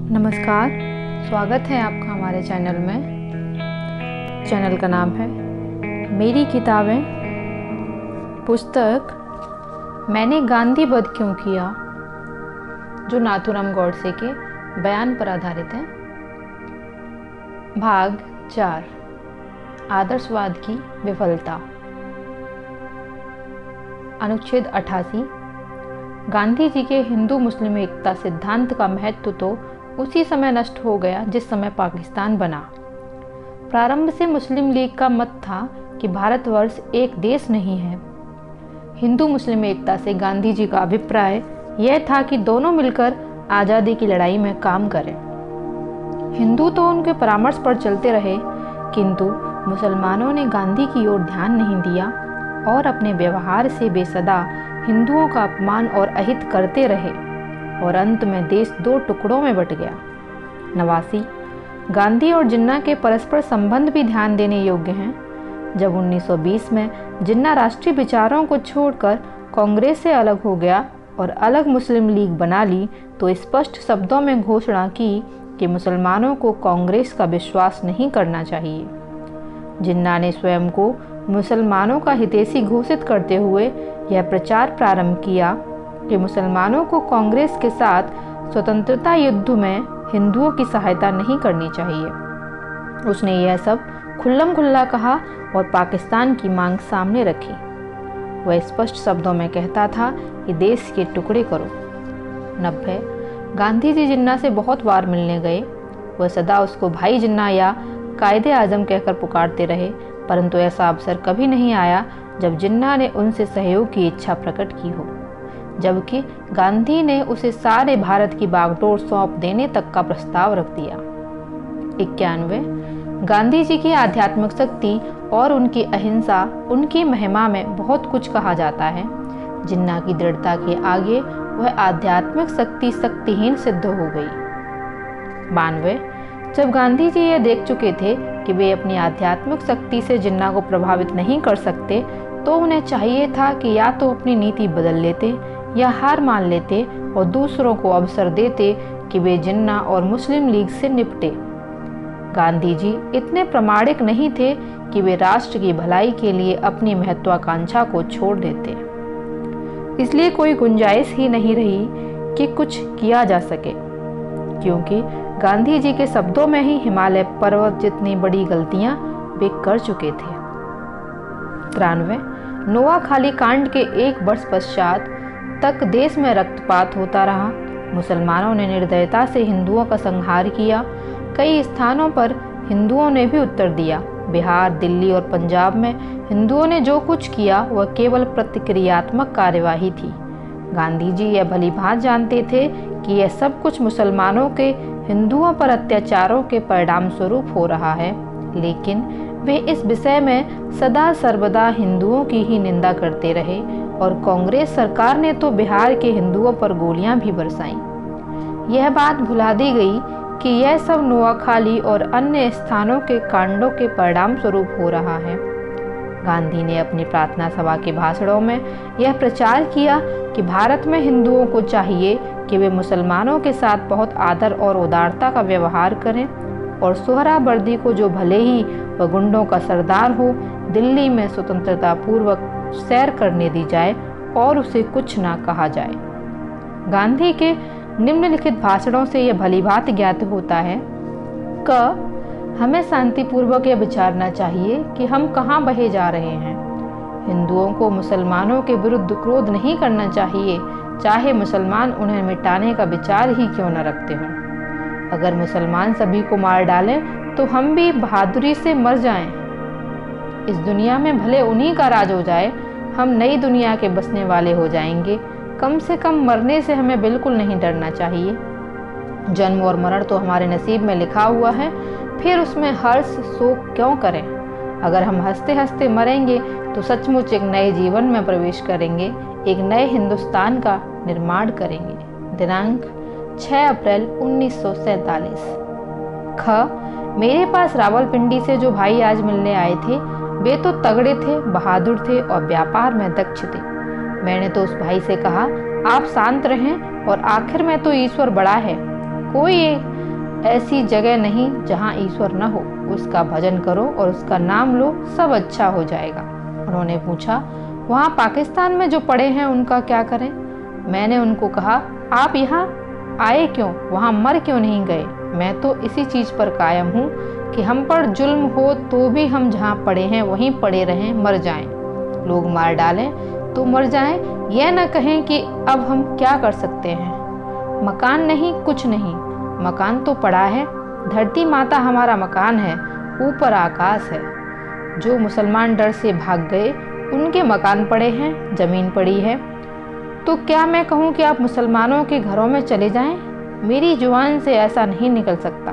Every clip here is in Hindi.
नमस्कार, स्वागत है आपका हमारे चैनल में। चैनल का नाम है मेरी किताबें। पुस्तक मैंने गांधी वध क्यों किया, जो नाथूराम गॉडसे के बयान पर आधारित है। भाग 4, आदर्शवाद की विफलता। अनुच्छेद 88। गांधी जी के हिंदू मुस्लिम एकता सिद्धांत का महत्व तो उसी समय नष्ट हो गया जिस समय पाकिस्तान बना। प्रारंभ से मुस्लिम लीग का मत था कि भारतवर्ष एक देश नहीं है। हिंदू मुस्लिम एकता से गांधी जी का अभिप्राय यह था कि दोनों मिलकर आज़ादी की लड़ाई में काम करें। हिंदू तो उनके परामर्श पर चलते रहे, किंतु मुसलमानों ने गांधी की ओर ध्यान नहीं दिया और अपने व्यवहार से बेसदा हिंदुओं का अपमान और अहित करते रहे और अंत में देश दो टुकड़ों में बट गया। 89। गांधी और जिन्ना के परस्पर संबंध भी ध्यान देने योग्य हैं। जब 1920 में जिन्ना राष्ट्रीय विचारों को छोड़कर कांग्रेस से अलग हो गया और अलग मुस्लिम लीग बना ली, तो स्पष्ट शब्दों में घोषणा की कि मुसलमानों को कांग्रेस का विश्वास नहीं करना चाहिए। जिन्ना ने स्वयं को मुसलमानों का हितैषी घोषित करते हुए यह प्रचार प्रारंभ किया कि मुसलमानों को कांग्रेस के साथ स्वतंत्रता युद्ध में हिंदुओं की सहायता नहीं करनी चाहिए। उसने यह सब खुल्लम खुल्ला कहा और पाकिस्तान की मांग सामने रखी। वह स्पष्ट शब्दों में कहता था कि देश के टुकड़े करो। 90। गांधी जी जिन्ना से बहुत बार मिलने गए। वह सदा उसको भाई जिन्ना या कायदे आजम कहकर पुकारते रहे, परंतु ऐसा अवसर कभी नहीं आया जब जिन्ना ने उनसे सहयोग की इच्छा प्रकट की हो, जबकि गांधी ने उसे सारे भारत की बागडोर सौंप देने तक का प्रस्ताव रख दिया। 91। गांधी जी की आध्यात्मिक शक्ति और उनकी अहिंसा, उनकी महिमा में बहुत कुछ कहा जाता है। जिन्ना की दृढ़ता के आगे वह आध्यात्मिक शक्ति शक्तिहीन सिद्ध हो गई। 92। जब गांधी जी यह देख चुके थे कि वे अपनी आध्यात्मिक शक्ति से जिन्ना को प्रभावित नहीं कर सकते, तो उन्हें चाहिए था कि या तो अपनी नीति बदल लेते या हार मान लेते और दूसरों को अवसर देते कि वे जिन्ना और मुस्लिम लीग से निपटे। गांधी जी इतने प्रामाणिक नहीं थे कि वे राष्ट्र की भलाई के लिए अपनी महत्वाकांक्षा को छोड़ देते। इसलिए कोई गुंजाइश ही नहीं रही कि कुछ किया जा सके, क्योंकि गांधी जी के शब्दों में ही हिमालय पर्वत जितनी बड़ी गलतियां वे कर चुके थे। 93। नोआखाली कांड के 1 वर्ष पश्चात तक देश में रक्तपात होता रहा। मुसलमानों ने निर्दयता से हिंदुओं का संहार किया। कई स्थानों पर हिंदुओं ने भी उत्तर दिया। बिहार, दिल्ली और पंजाब में हिंदुओं ने जो कुछ किया वह केवल प्रतिक्रियात्मक कार्यवाही थी। गांधी जी यह भलीभांति जानते थे कि यह सब कुछ मुसलमानों के हिंदुओं पर अत्याचारों के परिणाम स्वरूप हो रहा है, लेकिन वे इस विषय में सदा सर्वदा हिंदुओं की ही निंदा करते रहे और कांग्रेस सरकार ने तो बिहार के हिंदुओं पर गोलियां भी बरसाईं। यह बात भुला दी गई कि यह सब नोआखाली और अन्य स्थानों के कांडों के परिणाम स्वरूप हो रहा है। गांधी ने अपनी प्रार्थना सभा के भाषणों में यह प्रचार किया कि भारत में हिंदुओं को चाहिए कि वे मुसलमानों के साथ बहुत आदर और उदारता का व्यवहार करें और सोहरावर्दी को, जो भले ही वह गुंडों का सरदार हो, दिल्ली में स्वतंत्रता पूर्वक सैर करने दी जाए और उसे कुछ ना कहा जाए। गांधी के निम्नलिखित भाषणों से यह भलीभांति ज्ञात होता है क हमें शांतिपूर्वक यह विचारना चाहिए कि हम कहाँ बहे जा रहे हैं। हिंदुओं को मुसलमानों के विरुद्ध क्रोध नहीं करना चाहिए, चाहे मुसलमान उन्हें मिटाने का विचार ही क्यों न रखते हों। अगर मुसलमान सभी को मार डालें तो हम भी बहादुरी से मर जाएं। इस दुनिया में भले उन्हीं का राज हो जाए, हम नई दुनिया के बसने वाले हो जाएंगे। कम से कम मरने से हमें बिल्कुल नहीं डरना चाहिए। जन्म और मरण तो हमारे नसीब में लिखा हुआ है, फिर उसमें हर्ष शोक क्यों करें। अगर हम हंसते हंसते मरेंगे तो सचमुच एक नए जीवन में प्रवेश करेंगे, एक नए हिंदुस्तान का निर्माण करेंगे। दिनांक 6 अप्रैल 1947। ख मेरे पास रावलपिंडी से जो भाई आज मिलने आए थे, वे तो तगड़े थे, बहादुर थे और व्यापार में दक्ष थे। मैंने तो उस भाई से कहा, आप शांत रहें और आखिर में तो ईश्वर बड़ा है, कोई ऐसी जगह नहीं जहाँ ईश्वर न हो, उसका भजन करो और उसका नाम लो, सब अच्छा हो जाएगा। उन्होंने पूछा, वहाँ पाकिस्तान में जो पड़े हैं उनका क्या करें? मैंने उनको कहा, आप यहाँ आए क्यों, वहाँ मर क्यों नहीं गए? मैं तो इसी चीज़ पर कायम हूँ कि हम पर जुल्म हो तो भी हम जहाँ पड़े हैं वहीं पड़े रहें, मर जाएं। लोग मार डालें तो मर जाएं, यह न कहें कि अब हम क्या कर सकते हैं। मकान नहीं, कुछ नहीं, मकान तो पड़ा है, धरती माता हमारा मकान है, ऊपर आकाश है। जो मुसलमान डर से भाग गए उनके मकान पड़े हैं, जमीन पड़ी है। तो क्या मैं कहूँ कि आप मुसलमानों के घरों में चले जाएं? मेरी जुबान से ऐसा नहीं निकल सकता।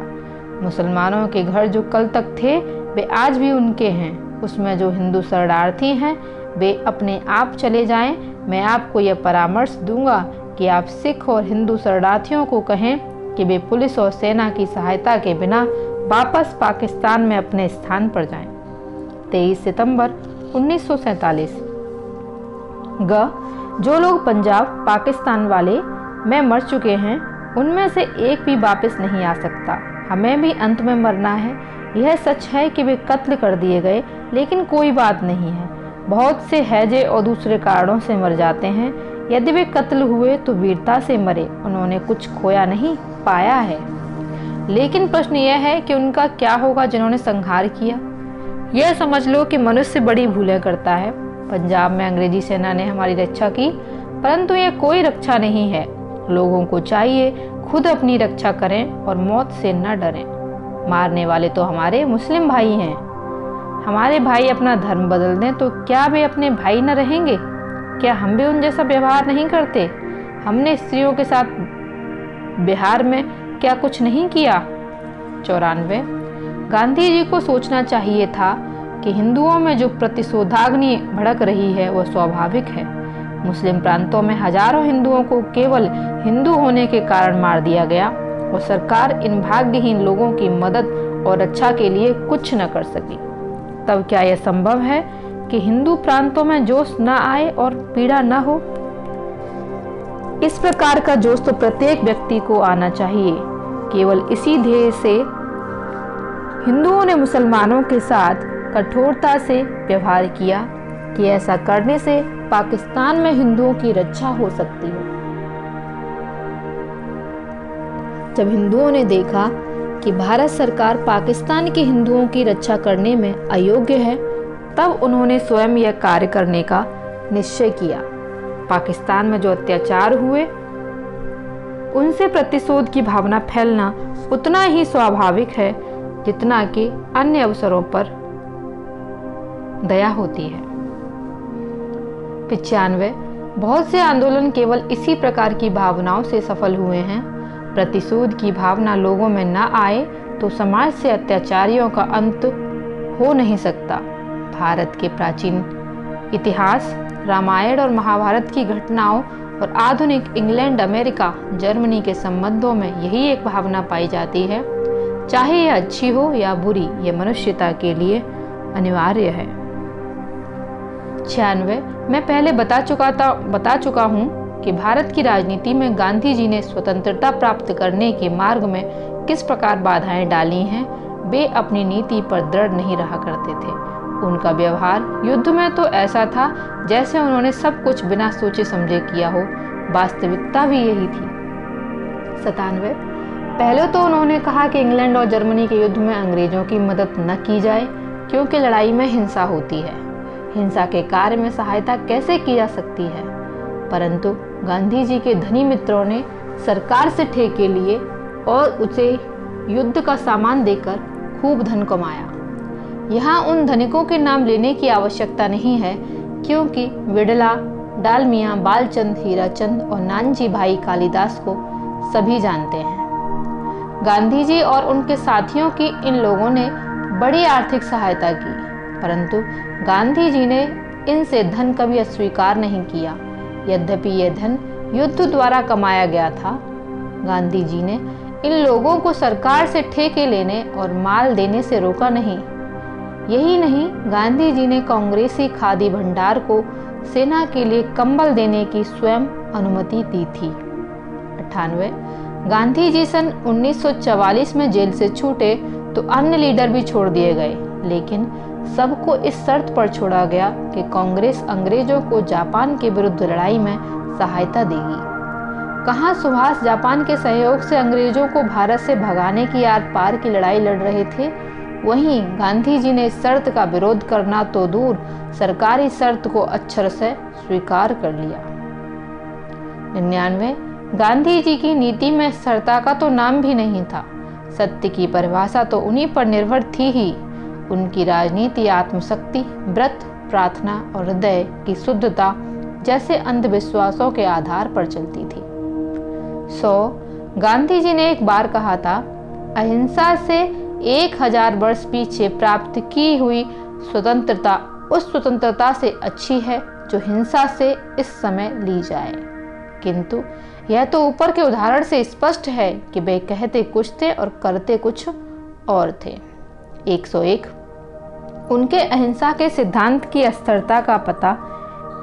मुसलमानों के घर जो कल तक थे वे आज भी उनके हैं, उसमें जो हिंदू शरणार्थी हैं वे अपने आप चले जाएं। मैं आपको यह परामर्श दूंगा कि आप सिख और हिंदू शरणार्थियों को कहें कि वे पुलिस और सेना की सहायता के बिना वापस पाकिस्तान में अपने स्थान पर जाएं। 23 सितंबर 1947। जो लोग पंजाब पाकिस्तान वाले में मर चुके हैं उनमें से एक भी वापस नहीं आ सकता। हमें भी अंत में मरना है। यह सच है कि वे कत्ल कर दिए गए, लेकिन कोई बात नहीं है। बहुत से हैजे और दूसरे कारणों से मर जाते हैं। यदि वे कत्ल हुए तो वीरता से मरे, उन्होंने कुछ खोया नहीं, पाया है। लेकिन प्रश्न यह है कि उनका क्या होगा जिन्होंने संहार किया। यह समझ लो कि मनुष्य बड़ी भूलें करता है। पंजाब में अंग्रेजी सेना ने हमारी रक्षा की, परंतु यह कोई रक्षा नहीं है। लोगों को चाहिए खुद अपनी रक्षा करें और मौत से न डरें। मारने वाले तो हमारे मुस्लिम भाई हैं। हमारे भाई अपना धर्म बदल दें तो क्या वे अपने भाई न रहेंगे? क्या हम भी उन जैसा व्यवहार नहीं करते? हमने स्त्रियों के साथ बिहार में क्या कुछ नहीं किया? 94। गांधी जी को सोचना चाहिए था कि हिंदुओं में जो प्रतिशोधाग्नि भड़क रही है वह स्वाभाविक है। मुस्लिम प्रांतों में हजारों हिंदुओं को केवल हिंदू होने के कारण मार दिया गया और सरकार इन भाग्यहीन लोगों की मदद और रक्षा के लिए कुछ न कर सकी। तब क्या यह संभव है कि हिंदू प्रांतों में जोश न आए और पीड़ा न हो? इस प्रकार का जोश तो प्रत्येक व्यक्ति को आना चाहिए। केवल इसी ध्येय से हिंदुओं ने मुसलमानों के साथ कठोरता से व्यवहार किया कि ऐसा करने से पाकिस्तान में हिंदुओं की रक्षा हो सकती है। जब हिंदुओं ने देखा कि भारत सरकार पाकिस्तान के हिंदुओं की रक्षा करने में अयोग्य है, तब उन्होंने स्वयं यह कार्य करने का निश्चय किया। पाकिस्तान में जो अत्याचार हुए उनसे प्रतिशोध की भावना फैलना उतना ही स्वाभाविक है जितना कि अन्य अवसरों पर दया होती है। 95। बहुत से आंदोलन केवल इसी प्रकार की भावनाओं से सफल हुए हैं। प्रतिशोध की भावना लोगों में न आए तो समाज से अत्याचारियों का अंत हो नहीं सकता। भारत के प्राचीन इतिहास, रामायण और महाभारत की घटनाओं और आधुनिक इंग्लैंड, अमेरिका, जर्मनी के संबंधों में यही एक भावना पाई जाती है। चाहे यह अच्छी हो या बुरी, यह मनुष्यता के लिए अनिवार्य है। 96। मैं पहले बता चुका हूँ कि भारत की राजनीति में गांधी जी ने स्वतंत्रता प्राप्त करने के मार्ग में किस प्रकार बाधाएं डाली हैं। वे अपनी नीति पर दृढ़ नहीं रहा करते थे। उनका व्यवहार युद्ध में तो ऐसा था जैसे उन्होंने सब कुछ बिना सोचे समझे किया हो। वास्तविकता भी यही थी। 97। पहले तो उन्होंने कहा कि इंग्लैंड और जर्मनी के युद्ध में अंग्रेजों की मदद न की जाए, क्योंकि लड़ाई में हिंसा होती है। हिंसा के कार्य में सहायता कैसे की जा सकती है? परंतु गांधी जी के धनी मित्रों ने सरकार से ठेके लिए और उसे युद्ध का सामान देकर खूब धन कमाया। यहाँ उन धनिकों के नाम लेने की आवश्यकता नहीं है, क्योंकि विड़ला, डालमिया, बालचंद, हीराचंद और नानजी भाई कालिदास को सभी जानते हैं। गांधी जी और उनके साथियों की इन लोगों ने बड़ी आर्थिक सहायता की, परंतु गांधी जी ने इनसे धन कभी अस्वीकार नहीं किया। यद्यपि यह धन युद्ध द्वारा कमाया गया था, गांधी जी ने इन लोगों को सरकार से ठेके लेने और माल देने से रोका नहीं। यही नहीं, गांधी जी ने कांग्रेसी खादी भंडार को सेना के लिए कंबल देने की स्वयं अनुमति दी थी। 98। गांधी जी सन 1944 में जेल से छूटे तो अन्य लीडर भी छोड़ दिए गए, लेकिन सबको इस शर्त पर छोड़ा गया कि कांग्रेस अंग्रेजों को जापान के विरुद्ध लड़ाई में सहायता देगी। कहाँ सुभाष जापान के सहयोग से अंग्रेजों को भारत से भगाने की आर पार की लड़ाई लड़ रहे थे, वहीं गांधी जी ने इस शर्त का विरोध करना तो दूर सरकारी शर्त को अक्षर से स्वीकार कर लिया। 99 गांधी जी की नीति में स्थिरता का तो नाम भी नहीं था। सत्य की परिभाषा तो उन्हीं पर निर्भर थी ही। उनकी राजनीति आत्मशक्ति, व्रत, प्रार्थना और हृदय की शुद्धता जैसे अंधविश्वासों के आधार पर चलती थी। गांधी जी ने एक बार कहा था, अहिंसा से 1000 वर्ष पीछे प्राप्त की हुई स्वतंत्रता उस स्वतंत्रता से अच्छी है जो हिंसा से इस समय ली जाए। किंतु यह तो ऊपर के उदाहरण से स्पष्ट है कि वे कहते कुछ थे और करते कुछ और थे। 101 उनके अहिंसा के सिद्धांत की अस्थिरता का पता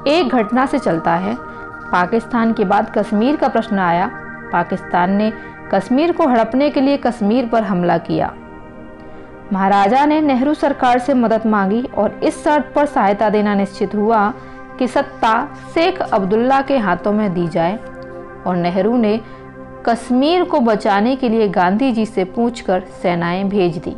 एक घटना से चलता है। पाकिस्तान के बाद कश्मीर का प्रश्न आया। पाकिस्तान ने कश्मीर को हड़पने के लिए कश्मीर पर हमला किया। महाराजा ने नेहरू सरकार से मदद मांगी और इस शर्त पर सहायता देना निश्चित हुआ कि सत्ता शेख अब्दुल्ला के हाथों में दी जाए, और नेहरू ने कश्मीर को बचाने के लिए गांधी जी से पूछकर सेनाएं भेज दी।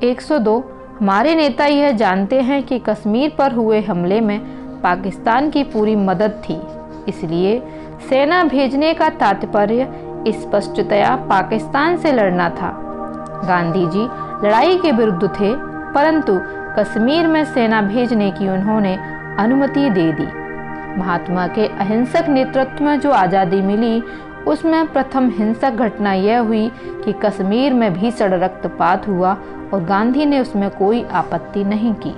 102 हमारे नेता यह जानते हैं कि कश्मीर पर हुए हमले में पाकिस्तान की पूरी मदद थी, इसलिए सेना भेजने का तात्पर्य स्पष्टतया पाकिस्तान से लड़ना था। गांधी जी लड़ाई के विरुद्ध थे, परंतु कश्मीर में सेना भेजने की उन्होंने अनुमति दे दी। महात्मा के अहिंसक नेतृत्व में जो आज़ादी मिली, उसमें प्रथम हिंसक घटना यह हुई कि कश्मीर में भीषण रक्तपात हुआ और गांधी ने उसमें कोई आपत्ति नहीं की।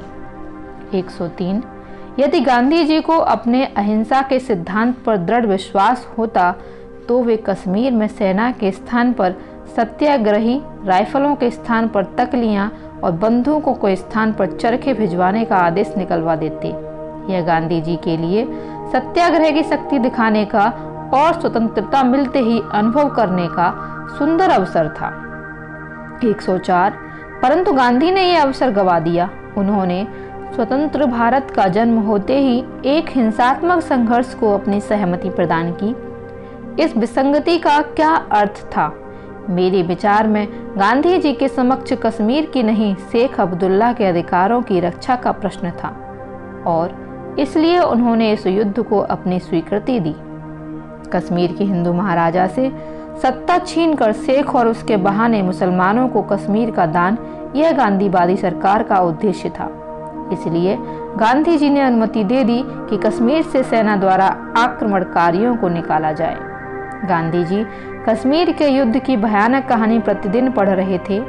103 यदि गांधी जी को अपने अहिंसा के सिद्धांत पर दृढ़ विश्वास होता तो वे कश्मीर में सेना के स्थान पर सत्याग्रही, राइफलों के स्थान पर तकलियां और बंदूकों के स्थान पर चरखे भिजवाने का आदेश निकलवा देते। यह गांधी जी के लिए सत्याग्रह की शक्ति दिखाने का और स्वतंत्रता मिलते ही अनुभव करने का सुंदर अवसर था। 104 परंतु गांधी ने यह अवसर गवा दिया। उन्होंने स्वतंत्र भारत का जन्म होते ही एक हिंसात्मक संघर्ष को अपनी सहमति प्रदान की। इस विसंगति का क्या अर्थ था? मेरे विचार में गांधी जी के समक्ष कश्मीर की नहीं, शेख अब्दुल्ला के अधिकारों की रक्षा का प्रश्न था, और इसलिए उन्होंने इस युद्ध को अपनी स्वीकृति दी। कश्मीर के हिंदू महाराजा से सत्ता छीनकर शेख और उसके बहाने मुसलमानों को कश्मीर का दान, यह गांधीवादी सरकार का उद्देश्य था। इसलिए गांधी जी ने अनुमति दे दी कि कश्मीर से सेना द्वारा आक्रमणकारियों को निकाला जाए। गांधी जी कश्मीर के युद्ध की भयानक कहानी प्रतिदिन पढ़ रहे थे,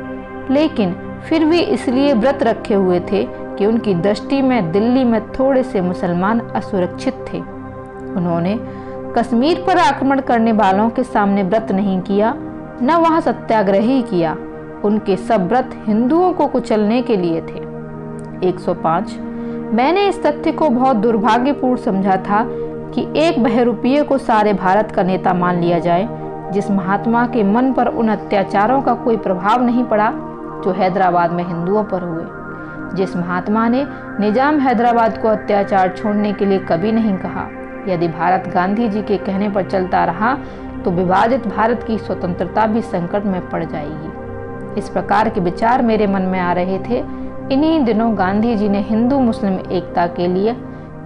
लेकिन फिर भी इसलिए व्रत रखे हुए थे कि उनकी दृष्टि में दिल्ली में थोड़े से मुसलमान असुरक्षित थे। उन्होंने कश्मीर पर आक्रमण करने वालों के सामने व्रत नहीं किया, न वहां सत्याग्रह ही किया। उनके सब व्रत हिंदुओं को कुचलने के लिए थे। 105 मैंने इस तथ्य को बहुत दुर्भाग्यपूर्ण समझा था कि एक बहरूपीय को सारे भारत का नेता मान लिया जाए। जिस महात्मा के मन पर उन अत्याचारों का कोई प्रभाव नहीं पड़ा जो हैदराबाद में हिंदुओं पर हुए, जिस महात्मा ने निजाम हैदराबाद को अत्याचार छोड़ने के लिए कभी नहीं कहा। यदि भारत गांधी जी के कहने पर चलता रहा तो विभाजित भारत की स्वतंत्रता भी संकट में पड़ जाएगी। इस प्रकार के विचार मेरे मन में आ रहे थे। इन्हीं दिनों गांधी जी ने हिंदू मुस्लिम एकता के लिए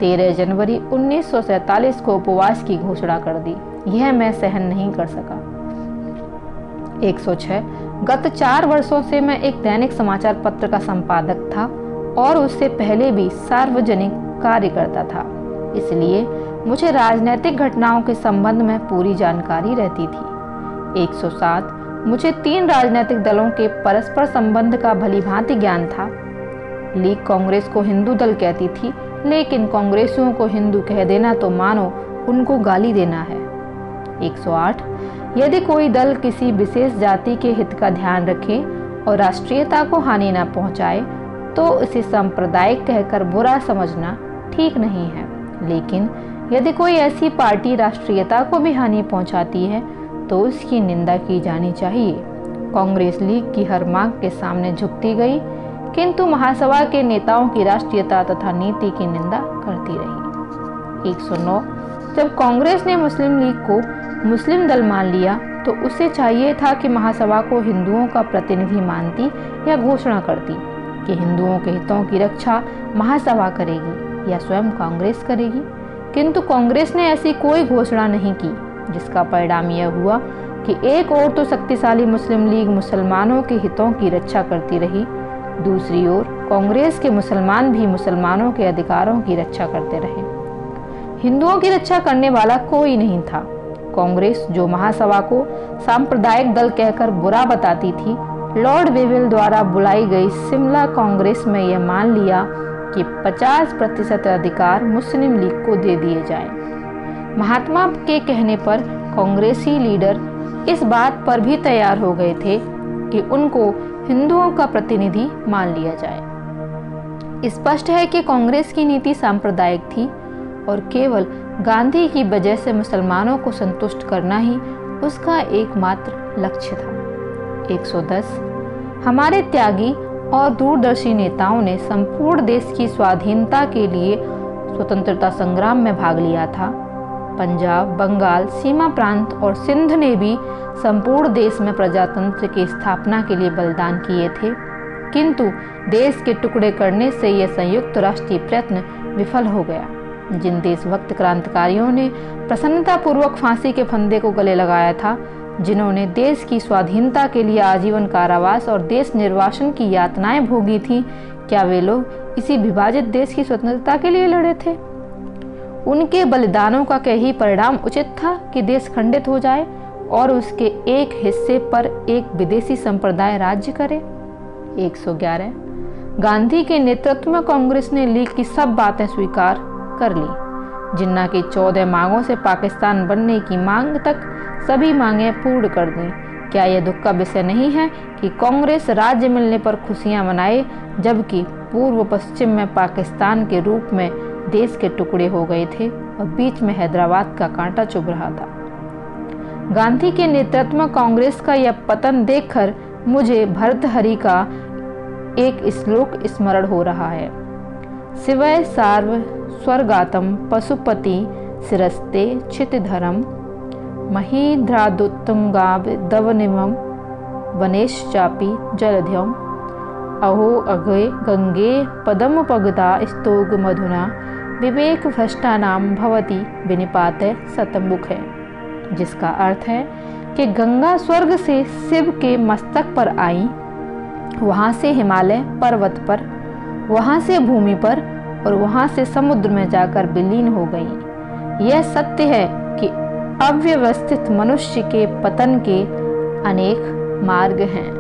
13 जनवरी 1947 को उपवास की घोषणा कर दी। यह मैं सहन नहीं कर सका। 106 गत 4 वर्षों से मैं एक दैनिक समाचार पत्र का संपादक था और उससे पहले भी सार्वजनिक कार्य करता था, इसलिए मुझे राजनीतिक घटनाओं के संबंध में पूरी जानकारी रहती थी। 107 मुझे 3 राजनीतिक दलों के परस्पर संबंध का भलीभांति ज्ञान था। लीग कांग्रेस को हिंदू दल कहती थी, लेकिन कांग्रेसियों को हिंदू कह देना तो मानो उनको गाली देना है। 108 यदि कोई दल किसी विशेष जाति के हित का ध्यान रखे और राष्ट्रीयता को हानि न पहुंचाए तो इसे सांप्रदायिक कहकर बुरा समझना ठीक नहीं है, लेकिन यदि कोई ऐसी पार्टी राष्ट्रीयता को भी हानि पहुंचाती है तो उसकी निंदा की जानी चाहिए। कांग्रेस लीग की हर मांग के सामने झुकती गई, किंतु महासभा के नेताओं की राष्ट्रीयता तथा नीति की निंदा करती रही। 109 जब कांग्रेस ने मुस्लिम लीग को मुस्लिम दल मान लिया तो उसे चाहिए था कि महासभा को हिंदुओं का प्रतिनिधि मानती या घोषणा करती कि हिंदुओं के हितों की रक्षा महासभा करेगी या स्वयं कांग्रेस करेगी, किंतु कांग्रेस ने ऐसी कोई घोषणा नहीं की, जिसका परिणाम यह हुआ कि एक ओर तो शक्तिशाली मुस्लिम लीग मुसलमानों के हितों की रक्षा करती रही, दूसरी ओर कांग्रेस के मुसलमान भी मुसलमानों के अधिकारों की रक्षा करते रहे। हिंदुओं की रक्षा करने वाला कोई नहीं था। कांग्रेस, जो महासभा को सांप्रदायिक दल कहकर बुरा बताती थी, लॉर्ड वेवेल द्वारा बुलाई गई शिमला कांग्रेस में यह मान लिया कि 50% अधिकार मुस्लिम लीग को दे दिए जाएं। महात्मा के कहने पर कांग्रेसी लीडर इस बात पर भी तैयार हो गए थे कि उनको हिंदुओं का प्रतिनिधि मान लिया जाए। स्पष्ट है कि कांग्रेस की नीति सांप्रदायिक थी और केवल गांधी की वजह से मुसलमानों को संतुष्ट करना ही उसका एकमात्र लक्ष्य था। 110 हमारे त्यागी और दूरदर्शी नेताओं ने संपूर्ण देश की स्वाधीनता के लिए स्वतंत्रता संग्राम में भाग लिया था। पंजाब, बंगाल, सीमा प्रांत और सिंध ने भी संपूर्ण देश में प्रजातंत्र की स्थापना के लिए बलिदान किए थे, किंतु देश के टुकड़े करने से यह संयुक्त राष्ट्रीय प्रयत्न विफल हो गया। जिन देशभक्त क्रांतिकारियों ने प्रसन्नतापूर्वक फांसी के फंदे को गले लगाया था, जिन्होंने देश की स्वाधीनता के लिए आजीवन कारावास और देश निर्वासन की यातनाएं भोगी थी, क्या वे लोग इसी विभाजित देश की स्वतंत्रता के लिए लड़े थे? उनके बलिदानों का यही परिणाम उचित था कि देश खंडित हो जाए और उसके एक हिस्से पर एक विदेशी संप्रदाय राज्य करे। 111 गांधी के नेतृत्व में कांग्रेस ने लीग की सब बातें स्वीकार कर ली। जिन्ना की 14 मांगों से पाकिस्तान बनने की मांग तक सभी मांगें पूर्ण कर दी। क्या यह दुख का विषय नहीं है कि कांग्रेस राज्य मिलने पर खुशियां मनाए, जबकि पूर्व पश्चिम में पाकिस्तान के रूप में देश के टुकड़े हो गए थे और बीच में हैदराबाद का कांटा चुभ रहा था। गांधी के नेतृत्व में कांग्रेस का यह पतन देखकर मुझे भर्तृहरि का एक श्लोक स्मरण हो रहा है। शिवय सार्व स्वर्गातम पशुपति शिरस्ते क्षितिधरम महीध्रादुत्तंगादवनिमं वनेश्चापि जलध्यम अहो अघे गंगे पदम पगदा स्तोग मधुना विवेक भ्रष्टानाम भवति विनिपाते शतमुख है, जिसका अर्थ है कि गंगा स्वर्ग से शिव के मस्तक पर आई, वहां से हिमालय पर्वत पर, वहां से भूमि पर और वहां से समुद्र में जाकर विलीन हो गई। यह सत्य है कि अव्यवस्थित मनुष्य के पतन के अनेक मार्ग हैं।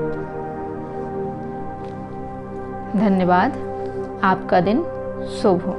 धन्यवाद। आपका दिन शुभ हो।